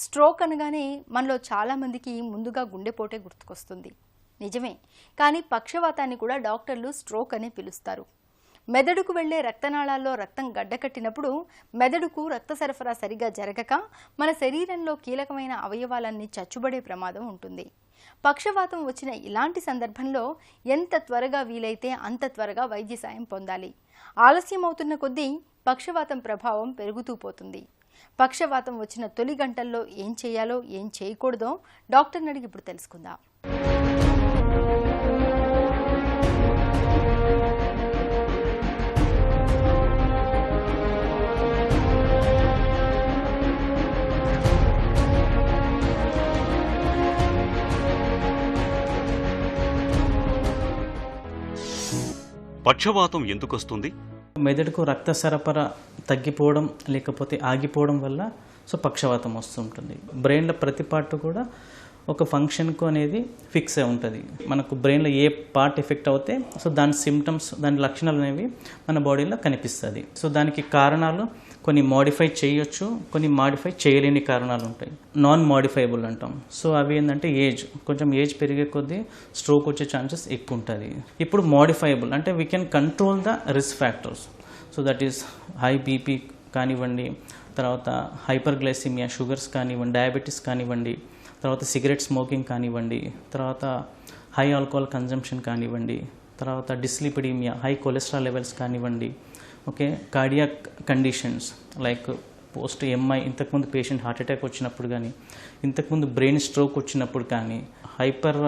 Stroke అనగానే మనలో చాలామందికి ముందుగా గుండెపోటే గుర్తుకొస్తుంది. నిజమే, కానీ పక్షవాతాన్ని కూడా డాక్టర్లు స్ట్రోక్ అనే పిలుస్తారు. మెదడుకు వెళ్లే రక్తనాళాల్లో రక్తం గడ్డకట్టినప్పుడు మెదడుకు రక్త సరఫరా సరిగా జరగక మన శరీరంలో కీలకమైన అవయవాలన్నీ చచ్చుబడే ప్రమాదం ఉంటుంది. పక్షవాతం వచ్చిన ఇలాంటి సందర్భంలో ఎంత త్వరగా వీలైతే అంత త్వరగా వైద్య సాయం పొందాలి. ఆలస్యం అవుతున్న కొద్దీ పక్షవాతం ప్రభావం పెరుగుతూ పోతుంది. పక్షవాతం వచ్చిన తొలి గంటల్లో ఏం చేయాలో ఏం చేయకూడదో డాక్టర్ని అడిగి ఇప్పుడు తెలుసుకుందాం. పక్షవాతం ఎందుకు వస్తుంది? మెదడుకు రక్త సరఫరా తగ్గిపోవడం లేకపోతే ఆగిపోవడం వల్ల పక్షవాతం వస్తుంటుంది. బ్రెయిన్లో ప్రతి పార్ట్ కూడా ఒక ఫంక్షన్కు అనేది ఫిక్స్ అయి ఉంటుంది. మనకు బ్రెయిన్లో ఏ పార్ట్ ఎఫెక్ట్ అవుతే దాని సిమ్టమ్స్, దాని లక్షణాలు అనేవి మన బాడీలో కనిపిస్తుంది. దానికి కారణాలు కొన్ని మాడిఫై చేయొచ్చు, కొన్ని మాడిఫై చేయలేని కారణాలు ఉంటాయి. నాన్ మాడిఫైబుల్ అంటాం. అవి ఏంటంటే కొంచెం ఏజ్ పెరిగే కొద్దీ స్ట్రోక్ వచ్చే ఛాన్సెస్ ఎక్కువ ఉంటుంది. ఇప్పుడు మాడిఫైబుల్ అంటే we can control the risk factors. That is high BP కానివ్వండి, తర్వాత హైపర్ గ్లైసిమియా, షుగర్స్ కానివ్వండి, డయాబెటీస్ కానివ్వండి, తర్వాత సిగరెట్ స్మోకింగ్ కానివ్వండి, తర్వాత హై ఆల్కహాల్ కన్జంప్షన్ కానివ్వండి, తర్వాత డిస్లిపిడీమియా, హై కొలెస్ట్రాల్ లెవెల్స్ కానివ్వండి, cardiac conditions like post MI, ఇంతకుముందు పేషెంట్ హార్ట్ అటాక్ వచ్చినప్పుడు కానీ, ఇంతకుముందు బ్రెయిన్ స్ట్రోక్ వచ్చినప్పుడు కానీ, హైపర్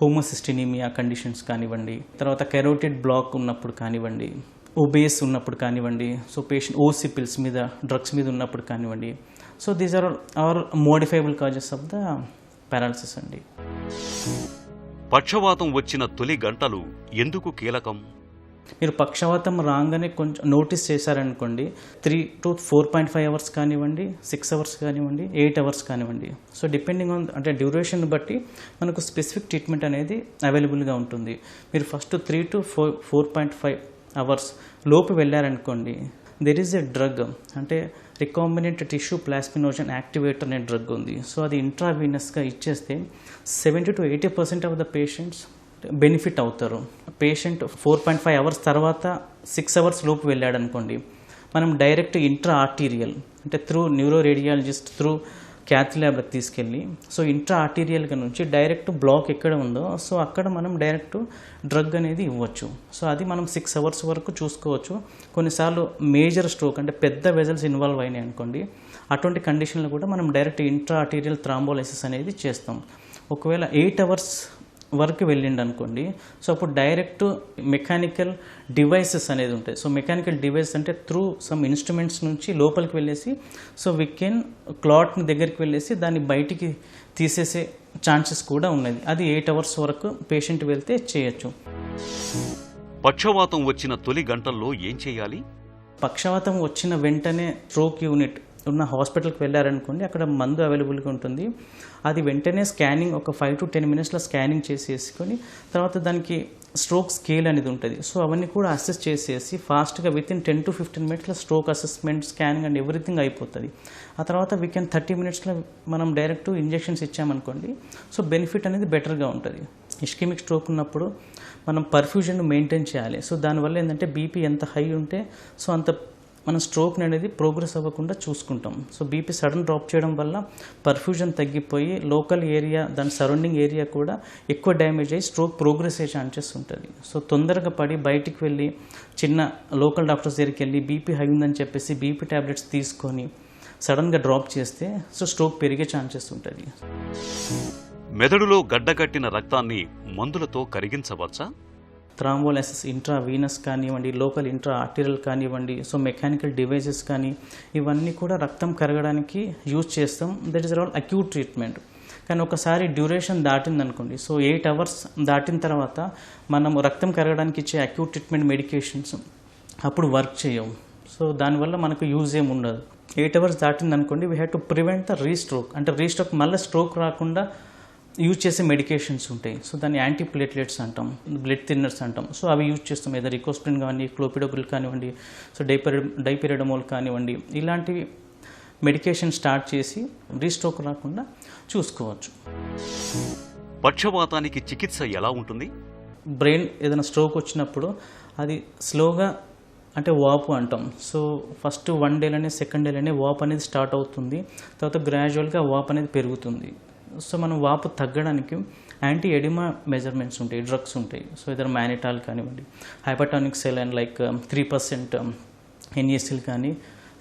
హోమోసిస్టినిమియా కండిషన్స్ కానివ్వండి, తర్వాత కెరోటిడ్ బ్లాక్ ఉన్నప్పుడు కానివ్వండి, ఒబేస్ ఉన్నప్పుడు కానివ్వండి, పేషెంట్ ఓసి పిల్స్ మీద, డ్రగ్స్ మీద ఉన్నప్పుడు కానివ్వండి. These are our modifiable causes of the paralysis అండి. పక్షవాతం వచ్చిన తొలి గంటలు ఎందుకు కీలకం? మీరు పక్షవాతం రాగానే కొంచెం నోటీస్ చేశారనుకోండి, 3 to 4.5 అవర్స్ కానివ్వండి, 6 అవర్స్ కానివ్వండి, 8 అవర్స్ కానివ్వండి. డిపెండింగ్ ఆన్ అంటే డ్యూరేషన్ బట్టి మనకు స్పెసిఫిక్ ట్రీట్మెంట్ అనేది అవైలబుల్గా ఉంటుంది. మీరు ఫస్ట్ 3 to 4.5 అవర్స్ లోపు వెళ్ళారనుకోండి, దెర్ ఈజ్ ఎ డ్రగ్ అంటే రికాంబినెంట్ టిష్యూ ప్లాస్మినోజన్ యాక్టివేటర్ అనే డ్రగ్ ఉంది. అది ఇంట్రావీనస్గా ఇచ్చేస్తే 70 to 80% of the patients benefit అవుతారు. పేషెంట్ 4.5 అవర్స్ తర్వాత 6 అవర్స్ లోపు వెళ్ళాడు అనుకోండి, మనం డైరెక్ట్ ఇంట్రా ఆర్టీరియల్ అంటే through neuro radiologist through cath ల్యాబ్కి తీసుకెళ్ళి ఇంట్రా ఆర్టీరియల్గా నుంచి డైరెక్ట్ బ్లాక్ ఎక్కడ ఉందో అక్కడ మనం డైరెక్ట్ డ్రగ్ అనేది ఇవ్వచ్చు. అది మనం 6 అవర్స్ వరకు చూసుకోవచ్చు. కొన్నిసార్లు మేజర్ స్ట్రోక్ అంటే పెద్ద వెజల్స్ ఇన్వాల్వ్ అయినాయి అనుకోండి, అటువంటి కండిషన్లో కూడా మనం డైరెక్ట్ ఇంట్రా ఆర్టీరియల్ థ్రాంబోలైసిస్ అనేది చేస్తాం. ఒకవేళ 8 అవర్స్ వరకు వెళ్ళిండి అనుకోండి, అప్పుడు డైరెక్ట్ మెకానికల్ డివైసెస్ అనేది ఉంటాయి. మెకానికల్ డివైస్ అంటే త్రూ సమ్ ఇన్స్ట్రుమెంట్స్ నుంచి లోపలికి వెళ్ళేసి వీ కెన్ క్లాట్ని దగ్గరికి వెళ్ళేసి దాన్ని బయటికి తీసేసే ఛాన్సెస్ కూడా ఉన్నది. అది 8 అవర్స్ వరకు పేషెంట్ వెళ్తే చేయొచ్చు. పక్షవాతం వచ్చిన తొలి గంటల్లో ఏం చేయాలి? పక్షవాతం వచ్చిన వెంటనే స్ట్రోక్ యూనిట్ ఉన్న హాస్పిటల్కి వెళ్ళారనుకోండి, అక్కడ మందు అవైలబుల్గా ఉంటుంది. అది వెంటనే స్కానింగ్ ఒక 5 to 10 మినిట్స్లో స్కానింగ్ చేసేసుకొని తర్వాత దానికి స్ట్రోక్ స్కేల్ అనేది ఉంటుంది. అవన్నీ కూడా అసెస్ చేసేసి ఫాస్ట్గా వితిన్ 10 to 15 మినిట్స్లో stroke assessment, scanning and everything అయిపోతుంది. ఆ తర్వాత వీ కెన్ 30 మినిట్స్లో మనం డైరెక్ట్ ఇంజెక్షన్స్ ఇచ్చామనుకోండి, బెనిఫిట్ అనేది బెటర్గా ఉంటుంది. ఇస్కెమిక్ స్ట్రోక్ ఉన్నప్పుడు మనం పర్ఫ్యూజన్ మెయింటైన్ చేయాలి. దానివల్ల ఏంటంటే బీపీ ఎంత హై ఉంటే అంత మనం స్ట్రోక్ అనేది ప్రోగ్రెస్ అవ్వకుండా చూసుకుంటాం. బీపీ సడన్ డ్రాప్ చేయడం వల్ల పర్ఫ్యూజన్ తగ్గిపోయి లోకల్ ఏరియా, దాని సరౌండింగ్ ఏరియా కూడా ఎక్కువ డ్యామేజ్ అయ్యి స్ట్రోక్ ప్రోగ్రెస్ అయ్యే ఛాన్సెస్ ఉంటుంది. తొందరగా పడి బయటికి వెళ్ళి చిన్న లోకల్ డాక్టర్స్ దగ్గరికి వెళ్ళి బీపీ హై ఉందని చెప్పేసి బీపీ ట్యాబ్లెట్స్ తీసుకొని సడన్గా డ్రాప్ చేస్తే స్ట్రోక్ పెరిగే ఛాన్సెస్ ఉంటుంది. మెదడులో గడ్డకట్టిన రక్తాన్ని మందులతో కరిగించవచ్చా? థ్రాంబోలైసిస్ ఇంట్రావీనస్ కానివ్వండి, లోకల్ ఇంట్రా ఆర్టీరియల్ కానివ్వండి, మెకానికల్ డివైసెస్ కానీ ఇవన్నీ కూడా రక్తం కరగడానికి యూజ్ చేస్తాం. That is all acute treatment. కానీ ఒకసారి డ్యూరేషన్ దాటిందనుకోండి, 8 అవర్స్ దాటిన తర్వాత మనం రక్తం కరగడానికి ఇచ్చే అక్యూట్ ట్రీట్మెంట్ మెడికేషన్స్ అప్పుడు వర్క్ చేయవు. దానివల్ల మనకు యూజ్ ఏమి ఉండదు. 8 అవర్స్ దాటిందనుకోండి, we have to prevent the restroke. అంటే రీస్ట్రోక్ మళ్ళీ స్ట్రోక్ రాకుండా యూజ్ చేసే మెడికేషన్స్ ఉంటాయి. దాన్ని యాంటీప్లేట్లెట్స్ అంటాం, బ్లడ్ థిన్నర్స్ అంటాం. అవి యూజ్ చేస్తాం. ఏదో రికోస్ప్రిన్ కానీ, క్లోపిడోగ్రిల్ కానివ్వండి, డైపిరిడమోల్ కానివ్వండి, ఇలాంటివి మెడికేషన్ స్టార్ట్ చేసి రీస్ట్రోక్ రాకుండా చూసుకోవచ్చు. పక్షవాతానికి చికిత్స ఎలా ఉంటుంది? బ్రెయిన్ ఏదైనా స్ట్రోక్ వచ్చినప్పుడు అది స్లోగా అంటే వాపు అంటాం. సో ఫస్ట్ 1 డేలోనే సెకండ్ డేలోనే వాపు అనేది స్టార్ట్ అవుతుంది. తర్వాత గ్రాడ్యువల్గా వాపు అనేది పెరుగుతుంది. సో మనం వాపు తగ్గడానికి యాంటీ ఎడిమా మెజర్మెంట్స్ ఉంటాయి, డ్రగ్స్ ఉంటాయి. సో ఇద్దరు మ్యానిటాల్ కానివ్వండి, హైపర్టానిక్ సెలైన్ లైక్ 3% NaCl కానీ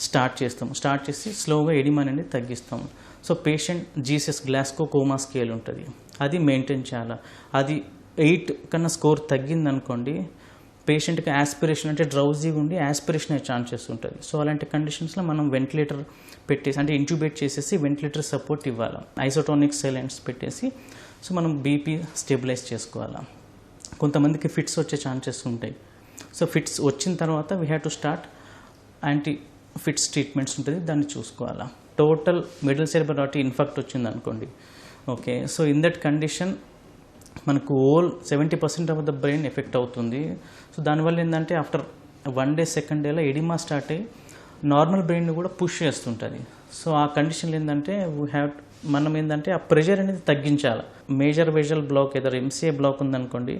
స్టార్ట్ చేసి స్లోగా ఎడిమా అనేది తగ్గిస్తాం. So patient Jesus Glasgow coma scale ఉంటుంది, అది మెయింటైన్ చేయాలి. అది 8 కన్నా స్కోర్ తగ్గిందనుకోండి, పేషెంట్కి యాస్పిరేషన్ అంటే డ్రౌజీగా ఉండి యాస్పిరేషన్ అయ్యే ఛాన్సెస్ ఉంటుంది. సో అలాంటి కండిషన్స్లో మనం వెంటిలేటర్ పెట్టేసి అంటే ఇంట్యూబేట్ చేసేసి వెంటిలేటర్ సపోర్ట్ ఇవ్వాలి. ఐసోటోనిక్ సైలెంట్స్ పెట్టేసి సో మనం బీపీ స్టెబిలైజ్ చేసుకోవాలి. కొంతమందికి ఫిట్స్ వచ్చే ఛాన్సెస్ ఉంటాయి. సో ఫిట్స్ వచ్చిన తర్వాత we have to start anti fits treatments ఉంటుంది, దాన్ని చూసుకోవాలా. Total middle cerebral artery in fact వచ్చింది అనుకోండి, okay. So in that condition మనకు 70% ఆఫ్ ద బ్రెయిన్ ఎఫెక్ట్ అవుతుంది. సో దానివల్ల ఏంటంటే ఆఫ్టర్ 1 డే సెకండ్ డేలో ఎడిమా స్టార్ట్ అయ్యి నార్మల్ బ్రెయిన్ కూడా పుష్ చేస్తుంటుంది. సో ఆ కండిషన్లో ఏంటంటే మనం ఏంటంటే ఆ ప్రెషర్ అనేది తగ్గించాలి. మేజర్ వెజల్ బ్లాక్ ఏదైనా MCA బ్లాక్ ఉందనుకోండి,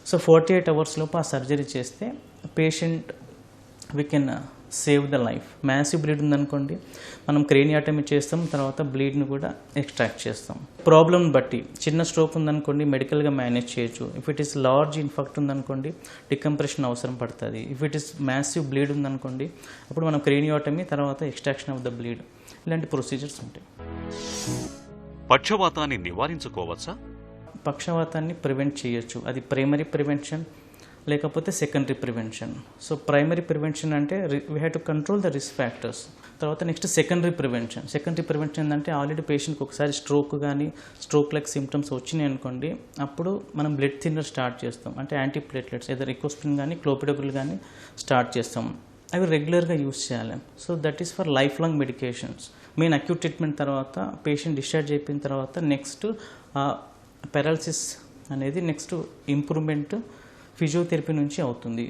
సో 48 hours లోపు ఆ సర్జరీ చేస్తే patient we can save the life. Massive bleed ఉందనుకోండి, మనం క్రేనియాటమీ చేస్తాం, తర్వాత బ్లీడ్ని కూడా ఎక్స్ట్రాక్ట్ చేస్తాం. ప్రాబ్లమ్ని బట్టి చిన్న స్ట్రోక్ ఉందనుకోండి మెడికల్గా మేనేజ్ చేయొచ్చు. If it is large infarct ఉందనుకోండి డికంప్రెషన్ అవసరం పడుతుంది. If it is massive bleed ఉందనుకోండి అప్పుడు మనం క్రేనియాటమీ తర్వాత ఎక్స్ట్రాక్షన్ ఆఫ్ ద బ్లీడ్, ఇలాంటి ప్రొసీజర్స్ ఉంటాయి. పక్షవాతాన్ని నివారించుకోవచ్చా? పక్షవాతాన్ని ప్రివెంట్ చేయొచ్చు. అది ప్రైమరీ ప్రివెన్షన్ లేకపోతే secondary prevention. So primary prevention అంటే we have to control the risk factors. తర్వాత next secondary prevention. Secondary prevention ఏంటంటే ఆల్రెడీ పేషెంట్కి ఒకసారి స్ట్రోక్ కానీ స్ట్రోక్ లైక్ సిమ్టమ్స్ వచ్చినాయి అనుకోండి, అప్పుడు మనం బ్లడ్ థిన్నర్ స్టార్ట్ చేస్తాం. అంటే యాంటీ ప్లేట్లెట్స్ ఏదో రికోస్పిన్ కానీ క్లోపిడోగ్రిల్ కానీ స్టార్ట్ చేస్తాం. అవి రెగ్యులర్గా యూస్ చేయాలి. So that is for life long medications. Main acute treatment తర్వాత పేషెంట్ డిశ్చార్జ్ అయిపోయిన తర్వాత నెక్స్ట్ పారాలసిస్ అనేది నెక్స్ట్ ఇంప్రూవ్మెంట్ ఫిజియోథెరపీ నుంచి అవుతుంది.